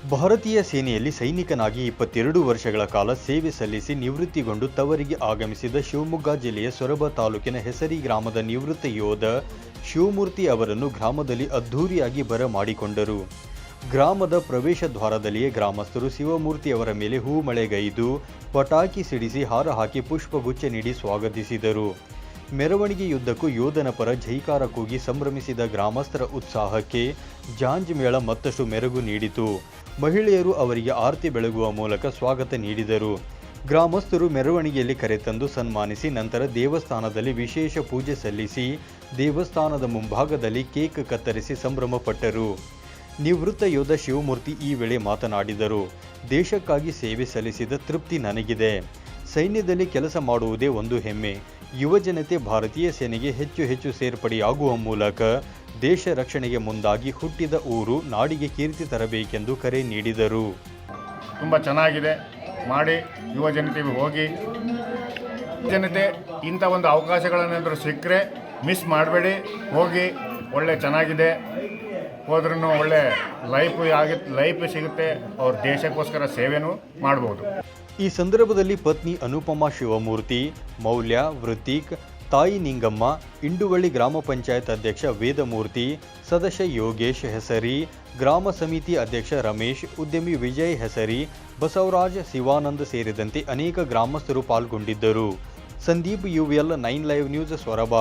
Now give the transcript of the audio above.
ಭಾರತೀಯ ಸೇನೆಯಲ್ಲಿ ಸೈನಿಕನಾಗಿ 22 ವರ್ಷಗಳ ಕಾಲ ಸೇವೆ ಸಲ್ಲಿಸಿ ನಿವೃತ್ತಿಗೊಂಡು ತವರಿಗೆ ಆಗಮಿಸಿದ ಶಿವಮೊಗ್ಗ ಜಿಲ್ಲೆಯ ಸೊರಬ ತಾಲೂಕಿನ ಹೆಸರಿ ಗ್ರಾಮದ ನಿವೃತ್ತ ಯೋಧ ಶಿವಮೂರ್ತಿ ಅವರನ್ನು ಗ್ರಾಮದಲ್ಲಿ ಅದ್ಧೂರಿಯಾಗಿ ಬರಮಾಡಿಕೊಂಡರು. ಗ್ರಾಮದ ಪ್ರವೇಶ ದ್ವಾರದಲ್ಲಿಯೇ ಗ್ರಾಮಸ್ಥರು ಶಿವಮೂರ್ತಿ ಅವರ ಮೇಲೆ ಹೂಮಳೆಗೈದು ಪಟಾಕಿ ಸಿಡಿಸಿ ಹಾರ ಹಾಕಿ ಪುಷ್ಪಗುಚ್ಛ ನೀಡಿ ಸ್ವಾಗತಿಸಿದರು. ಮೆರವಣಿಗೆಯುದ್ದಕ್ಕೂ ಯೋಧನ ಪರ ಜೈಕಾರ ಕೂಗಿ ಸಂಭ್ರಮಿಸಿದ ಗ್ರಾಮಸ್ಥರ ಉತ್ಸಾಹಕ್ಕೆ ಜಾಂಜ್ ಮೇಳ ಮತ್ತಷ್ಟು ಮೆರುಗು ನೀಡಿತು. ಮಹಿಳೆಯರು ಅವರಿಗೆ ಆರತಿ ಬೆಳಗುವ ಮೂಲಕ ಸ್ವಾಗತ ನೀಡಿದರು. ಗ್ರಾಮಸ್ಥರು ಮೆರವಣಿಗೆಯಲ್ಲಿ ಕರೆತಂದು ಸನ್ಮಾನಿಸಿ ನಂತರ ದೇವಸ್ಥಾನದಲ್ಲಿ ವಿಶೇಷ ಪೂಜೆ ಸಲ್ಲಿಸಿ ದೇವಸ್ಥಾನದ ಮುಂಭಾಗದಲ್ಲಿ ಕೇಕ್ ಕತ್ತರಿಸಿ ಸಂಭ್ರಮಪಟ್ಟರು. ನಿವೃತ್ತ ಯೋಧ ಶಿವಮೂರ್ತಿ ಈ ವೇಳೆ ಮಾತನಾಡಿದರು. ದೇಶಕ್ಕಾಗಿ ಸೇವೆ ಸಲ್ಲಿಸಿದ ತೃಪ್ತಿ ನನಗಿದೆ. ಸೈನ್ಯದಲ್ಲಿ ಕೆಲಸ ಮಾಡುವುದೇ ಒಂದು ಹೆಮ್ಮೆ. ಯುವಜನತೆ ಭಾರತೀಯ ಸೇನೆಗೆ ಹೆಚ್ಚು ಸೇರ್ಪಡೆಯಾಗುವ ಮೂಲಕ ದೇಶ ರಕ್ಷಣೆಗೆ ಮುಂದಾಗಿ ಹುಟ್ಟಿದ ಊರು ನಾಡಿಗೆ ಕೀರ್ತಿ ತರಬೇಕೆಂದು ಕರೆ ನೀಡಿದರು. ತುಂಬ ಚೆನ್ನಾಗಿದೆ ಮಾಡಿ ಯುವಜನತೆಗೆ ಹೋಗಿ ಜನತೆ ಇಂಥ ಒಂದು ಅವಕಾಶಗಳನ್ನೇನಾದರೂ ಸಿಕ್ಕರೆ ಮಿಸ್ ಮಾಡಬೇಡಿ, ಹೋಗಿ ಒಳ್ಳೆ ಚೆನ್ನಾಗಿದೆ, ಹೋದ್ರೂ ಒಳ್ಳೆ ಲೈಫ್ ಸಿಗುತ್ತೆ, ಅವ್ರ ದೇಶಕ್ಕೋಸ್ಕರ ಸೇವೆನೂ ಮಾಡ್ಬೋದು. ಈ ಸಂದರ್ಭದಲ್ಲಿ ಪತ್ನಿ ಅನುಪಮಾ ಶಿವಮೂರ್ತಿ, ಮೌಲ್ಯ, ವೃತ್ತಿಕ್, ತಾಯಿ ನಿಂಗಮ್ಮ, ಇಂಡುವಳ್ಳಿ ಗ್ರಾಮ ಪಂಚಾಯತ್ ಅಧ್ಯಕ್ಷ ವೇದಮೂರ್ತಿ, ಸದಸ್ಯ ಯೋಗೇಶ್ ಹೆಸರಿ, ಗ್ರಾಮ ಸಮಿತಿ ಅಧ್ಯಕ್ಷ ರಮೇಶ್, ಉದ್ಯಮಿ ವಿಜಯ್ ಹೆಸರಿ, ಬಸವರಾಜ್, ಶಿವಾನಂದ್ ಸೇರಿದಂತೆ ಅನೇಕ ಗ್ರಾಮಸ್ಥರು ಪಾಲ್ಗೊಂಡಿದ್ದರು. Sandeep UVL 9 live news Soraba.